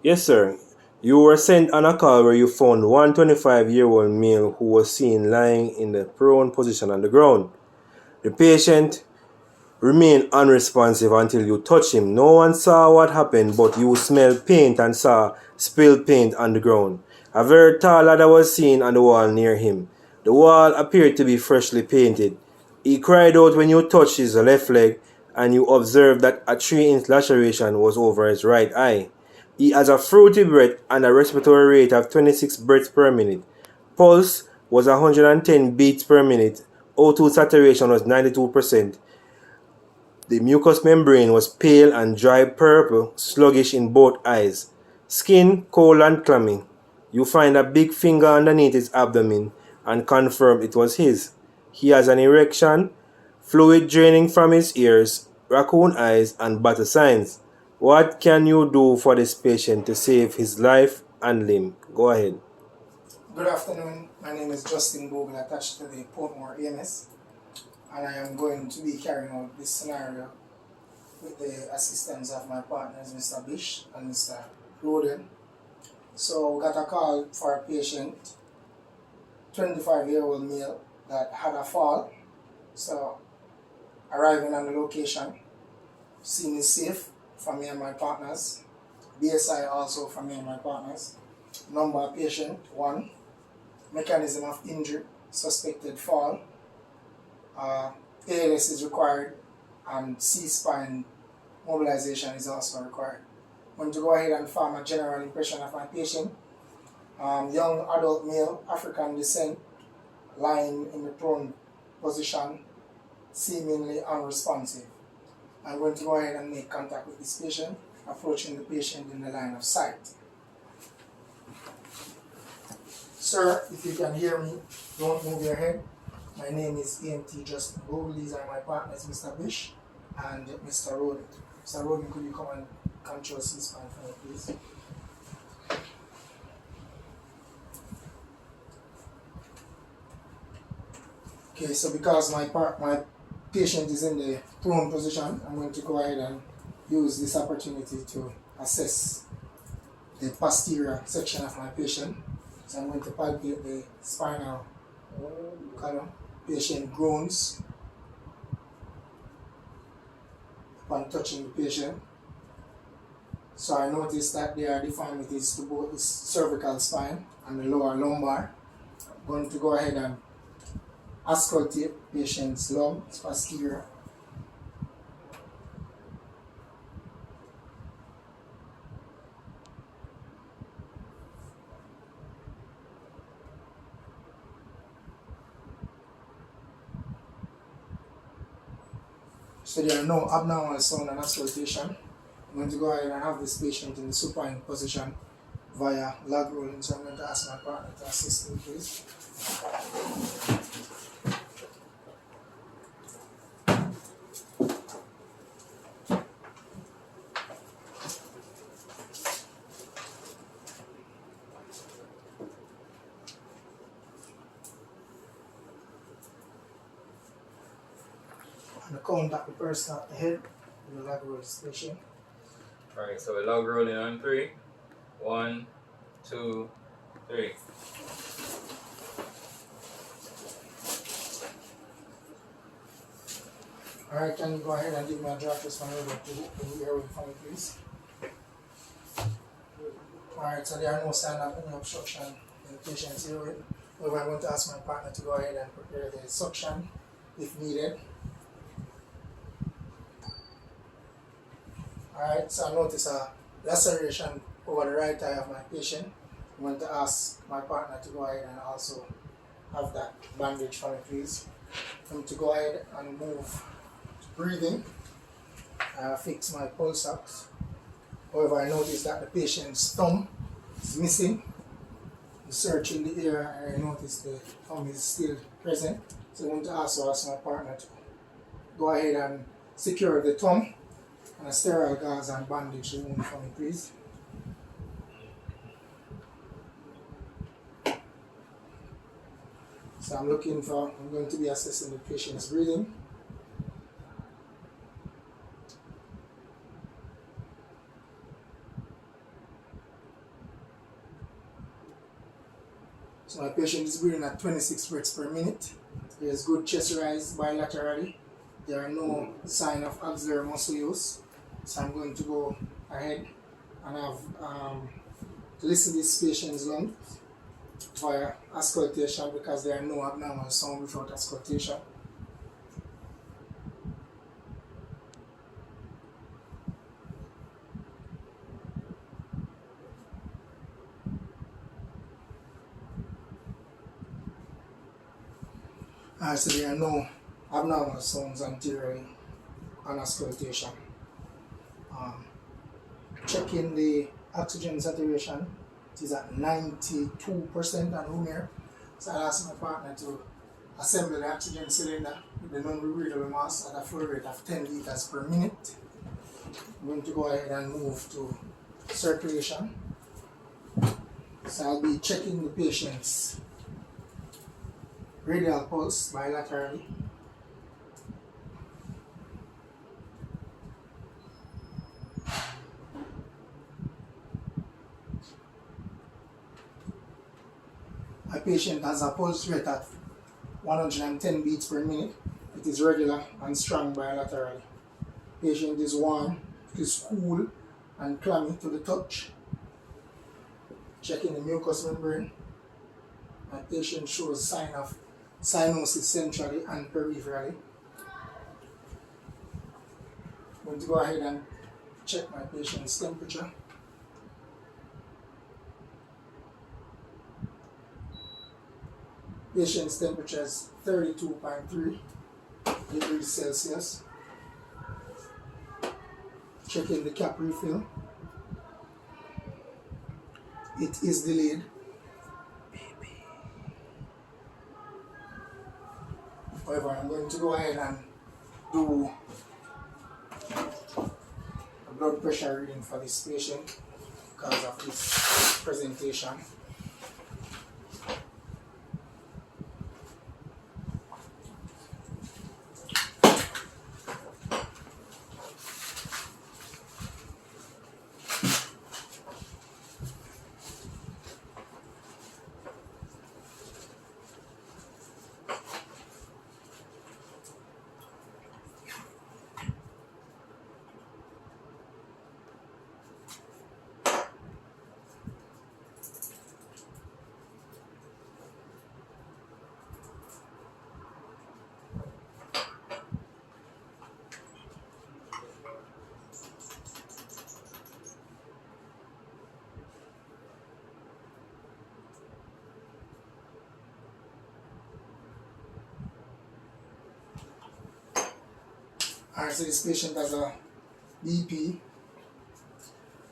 Yes, sir. You were sent on a call where you found one 25-year-old male who was seen lying in the prone position on the ground. The patient remained unresponsive until you touched him. No one saw what happened, but you smelled paint and saw spilled paint on the ground. A very tall ladder was seen on the wall near him. The wall appeared to be freshly painted. He cried out when you touched his left leg, and you observed that a 3-inch laceration was over his right eye. He has a fruity breath and a respiratory rate of 26 breaths per minute. Pulse was 110 beats per minute. O2 saturation was 92%. The mucous membrane was pale and dry purple, sluggish in both eyes. Skin cold and clammy. You find a big finger underneath his abdomen and confirm it was his. He has an erection, fluid draining from his ears, raccoon eyes, and battle signs. What can you do for this patient to save his life and limb? Go ahead. Good afternoon. My name is Justin Bogle, attached to the Portmore EMS, and I am going to be carrying out this scenario with the assistance of my partners, Mr. Bish and Mr. Roden. So, we got a call for a patient, 25-year-old male, that had a fall. So, arriving on the location, scene is safe for me and my partners. BSI also for me and my partners. Number of patient 1. Mechanism of injury, suspected fall. ALS is required, and C-spine mobilization is also required. I'm going to go ahead and form a general impression of my patient. Young adult male, African descent, lying in the prone position, seemingly unresponsive. I'm going to go ahead and make contact with this patient, approaching the patient in the line of sight. Sir, if you can hear me, don't move your head. My name is EMT Justin Bogle. These are my partners, Mr. Bish and Mr. Roden. Mr. Roden, could you come and control C-spine for me, please? Okay, so because my patient is in the prone position, I'm going to go ahead and use this opportunity to assess the posterior section of my patient. So I'm going to palpate the spinal column. Patient groans upon touching the patient. So I notice that there are deformities to both the cervical spine and the lower lumbar. I'm going to go ahead and auscultate patient's lungs posterior. So there are no abnormal sound and auscultation. I'm going to go ahead and have this patient in the supine position via log rolling. So I'm going to ask my partner to assist me, please. I'm going to contact the person at the head of the log roll station. Alright, so we log rolling on 3. 1, 2, 3. Alright, can you go ahead and give me a draft response over to the airway for me, please? Alright, so there are no sign of any obstruction in the patient's airway. However, I'm going to ask my partner to go ahead and prepare the suction if needed. Alright, so I notice a laceration over the right eye of my patient. I'm going to ask my partner to go ahead and also have that bandage for me, please. I'm to go ahead and move to breathing. Fix my pulse ox. However, I notice that the patient's thumb is missing. I'm searching the air and I notice the thumb is still present. So I'm going to also ask my partner to go ahead and secure the thumb and a sterile gauze and bandage the wound for me, please. So I'm going to be assessing the patient's breathing. So my patient is breathing at 26 breaths per minute. There is good chest rise bilaterally. There are no sign of axillary muscle use. So I'm going to go ahead and have listen to this patient's lungs via auscultation because there are no abnormal sound without auscultation. So there are no abnormal sounds anteriorly on auscultation. Checking the oxygen saturation, it is at 92% on room air. So I asked my partner to assemble the oxygen cylinder with the non-rebreathable mask at a flow rate of 10 liters per minute. I'm going to go ahead and move to circulation. So I'll be checking the patient's radial pulse bilaterally. My patient has a pulse rate at 110 beats per minute. It is regular and strong bilaterally. Patient is warm, it is cool and clammy to the touch. Checking the mucous membrane. My patient shows sign of cyanosis centrally and peripherally. I'm going to go ahead and check my patient's temperature. Patient's temperature is 32.3 degrees Celsius. Checking the cap refill. It is delayed. However, I'm going to go ahead and do a blood pressure reading for this patient because of this presentation. Alright, so this patient has a BP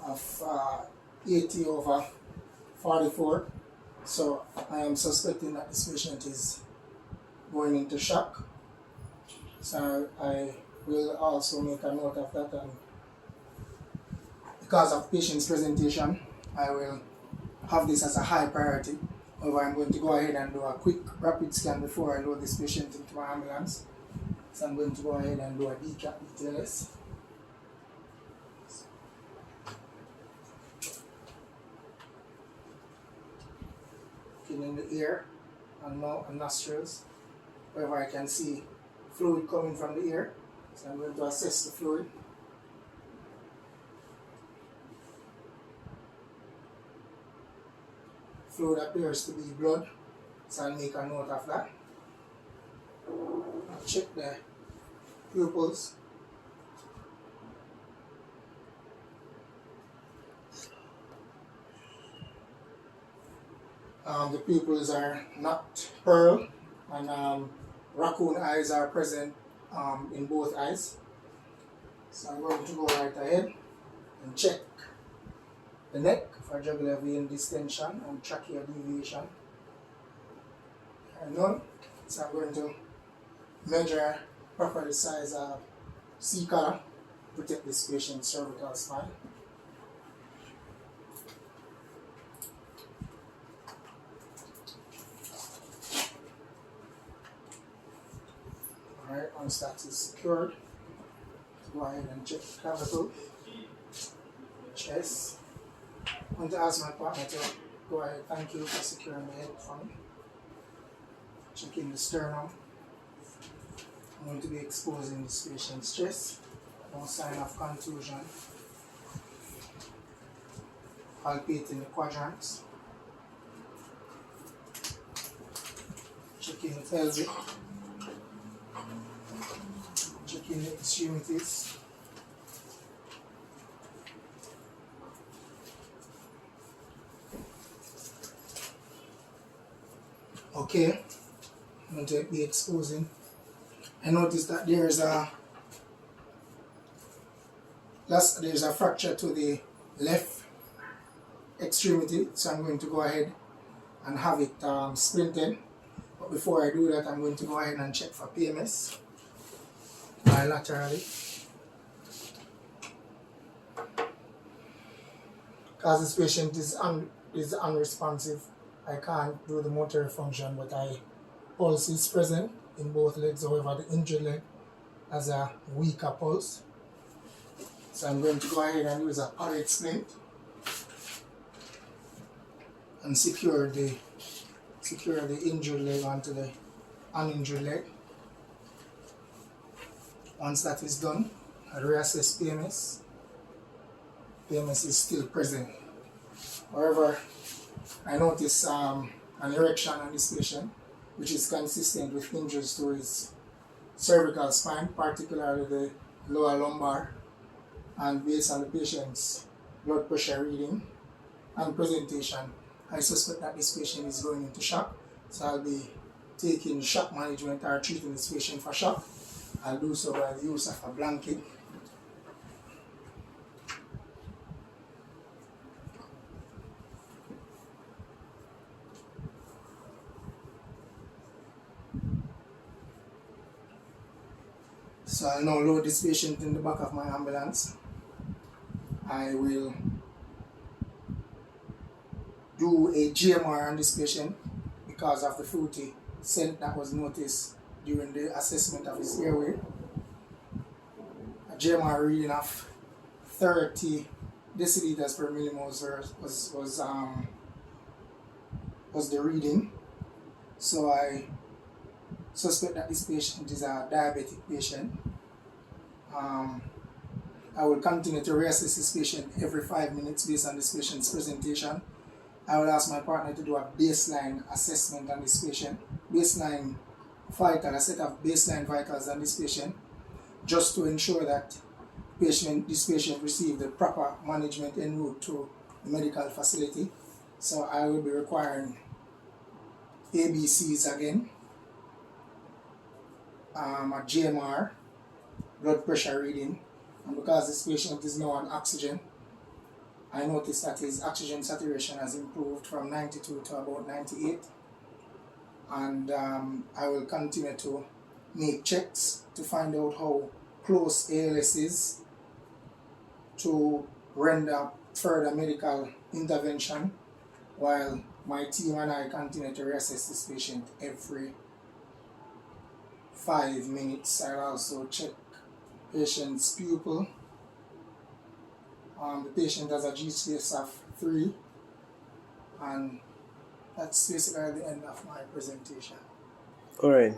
of 80/44. So I am suspecting that this patient is going into shock. So I will also make a note of that, and because of patient's presentation, I will have this as a high priority. However, I'm going to go ahead and do a quick rapid scan before I load this patient into my ambulance. So I'm going to go ahead and do a decap BTLS. Looking in the ear and mouth and nostrils. Wherever I can see fluid coming from the ear. So I'm going to assess the fluid. Fluid appears to be blood, so I'll make a note of that. I'll check the pupils. The pupils are not pearl, and raccoon eyes are present in both eyes. So I'm going to go right ahead and check the neck for jugular vein distension and trachea deviation. And none. So I'm going to measure proper the size of C-collar to protect this patient's cervical spine. Alright, once that is secured, go ahead and check the clavicle, chest. I'm going to ask my partner to go ahead. Thank you for securing the head for me. Checking the sternum. I'm going to be exposing this patient's chest. No sign of contusion. Palpating the quadrants. Checking the pelvic. Checking the extremities. Okay, I'm going to be exposing. I noticed that there's a fracture to the left extremity, so I'm going to go ahead and have it splinted. But before I do that, I'm going to go ahead and check for PMS bilaterally. Because this patient is unresponsive, I can't do the motor function, but pulse is present in both legs. However, the injured leg has a weaker pulse. So I'm going to go ahead and use a pallet splint and secure the injured leg onto the uninjured leg. Once that is done, I'll reassess PMS. PMS is still present. However, I notice an erection on this patient, which is consistent with injuries to his cervical spine, particularly the lower lumbar, and based on the patient's blood pressure reading and presentation, I suspect that this patient is going into shock. So I'll be taking shock management or treating this patient for shock. I'll do so by the use of a blanket. So I'll now load this patient in the back of my ambulance. I will do a GMR on this patient because of the fruity scent that was noticed during the assessment of his airway. A GMR reading of 30 deciliters per millimolar was the reading. So I suspect that this patient is a diabetic patient. I will continue to reassess this patient every 5 minutes based on this patient's presentation. I will ask my partner to do a baseline assessment on this patient, a set of baseline vitals on this patient, just to ensure that this patient receives the proper management en route to the medical facility. So I will be requiring ABCs again, a GMR, blood pressure reading, and because this patient is now on oxygen, I noticed that his oxygen saturation has improved from 92 to about 98, and I will continue to make checks to find out how close ALS is to render further medical intervention, while my team and I continue to reassess this patient every 5 minutes. I'll also check patient's pupil. The patient has a GCS of 3, and that's basically the end of my presentation. All right.